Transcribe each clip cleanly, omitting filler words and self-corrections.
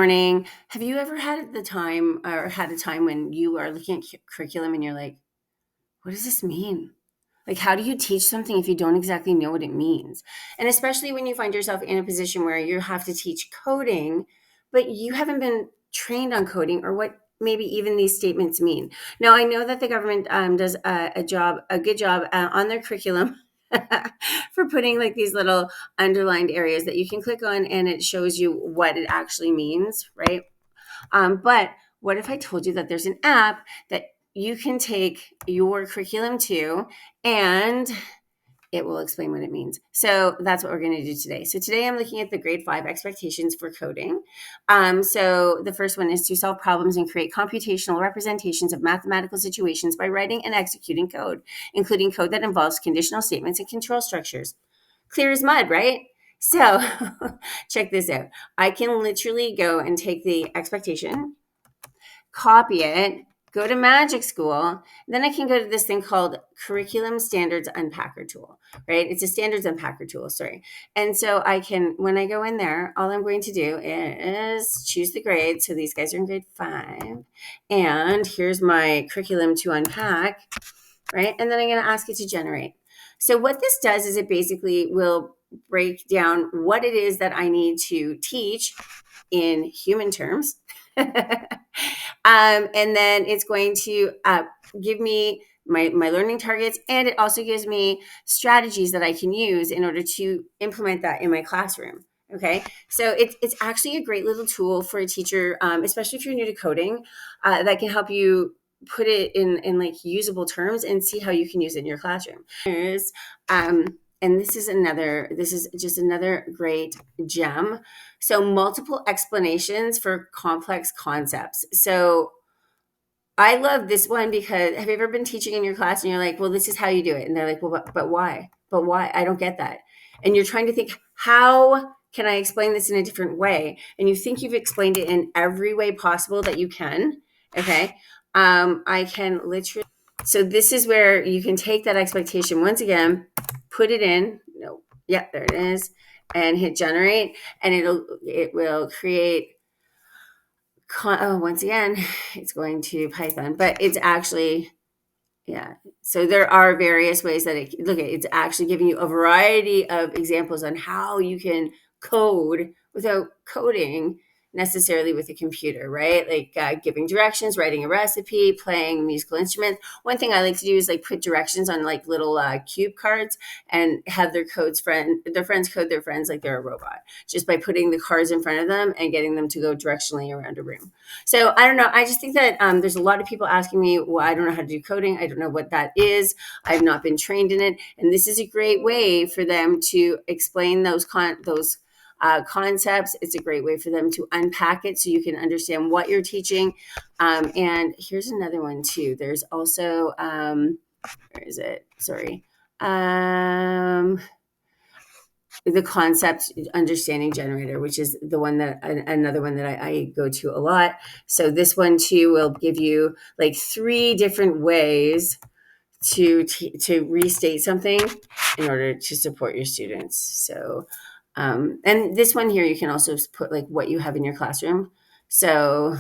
morning. Have you ever had the time or had a time when you are looking at curriculum and you're like, what does this mean? Like, how do you teach something if you don't exactly know what it means? And especially when you find yourself in a position where you have to teach coding, but you haven't been trained on coding or what maybe even these statements mean. Now, I know that the government does a good job on their curriculum for putting like these little underlined areas that you can click on and it shows you what it actually means, right? But what if I told you that there's an app that you can take your curriculum to and it will explain what it means. So that's what we're going to do today. So today I'm looking at the grade 5 expectations for coding. So the first one is to solve problems and create computational representations of mathematical situations by writing and executing code, including code that involves conditional statements and control structures. Clear as mud, right? So check this out. I can literally go and take the expectation, copy it, go to Magic School. Then I can go to this thing called Curriculum Standards Unpacker Tool, right? It's a standards unpacker tool, sorry. And so I can, when I go in there, all I'm going to do is choose the grade. So these guys are in grade 5. And here's my curriculum to unpack, right? And then I'm going to ask it to generate. So what this does is it basically will break down what it is that I need to teach in human terms. And then it's going to give me my learning targets, and it also gives me strategies that I can use in order to implement that in my classroom. Okay, so it's actually a great little tool for a teacher, especially if you're new to coding, that can help you put it in like usable terms and see how you can use it in your classroom. And this is just another great gem. So multiple explanations for complex concepts. So I love this one because have you ever been teaching in your class and you're like, well, this is how you do it. And they're like, well, but why? But why? I don't get that. And you're trying to think, how can I explain this in a different way? And you think you've explained it in every way possible that you can. Okay. I can literally, so this is where you can take that expectation once again, put it in. No, yeah, there it is. And hit generate. And it will create once again, it's going to Python, but it's actually, yeah. So there are various ways that it's actually giving you a variety of examples on how you can code without coding necessarily with a computer, right? Like giving directions, writing a recipe, playing a musical instrument. One thing I like to do is like put directions on like little cube cards and have their friends code their friends like they're a robot, just by putting the cards in front of them and getting them to go directionally around a room. So I don't know. I just think that there's a lot of people asking me, well, I don't know how to do coding. I don't know what that is. I've not been trained in it. And this is a great way for them to explain those concepts. It's a great way for them to unpack it so you can understand what you're teaching. And here's another one too. There's also, where is it? Sorry. The concept understanding generator, which is the one that another one that I go to a lot. So this one too will give you like 3 different ways to restate something in order to support your students. So, and this one here, you can also put like what you have in your classroom. So,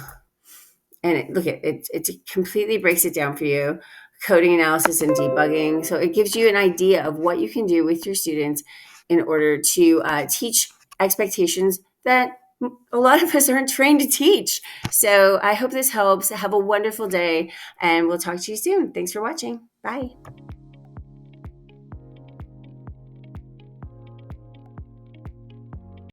and it completely breaks it down for you. Coding analysis and debugging. So it gives you an idea of what you can do with your students in order to teach expectations that a lot of us aren't trained to teach. So I hope this helps. Have a wonderful day, and we'll talk to you soon. Thanks for watching. Bye.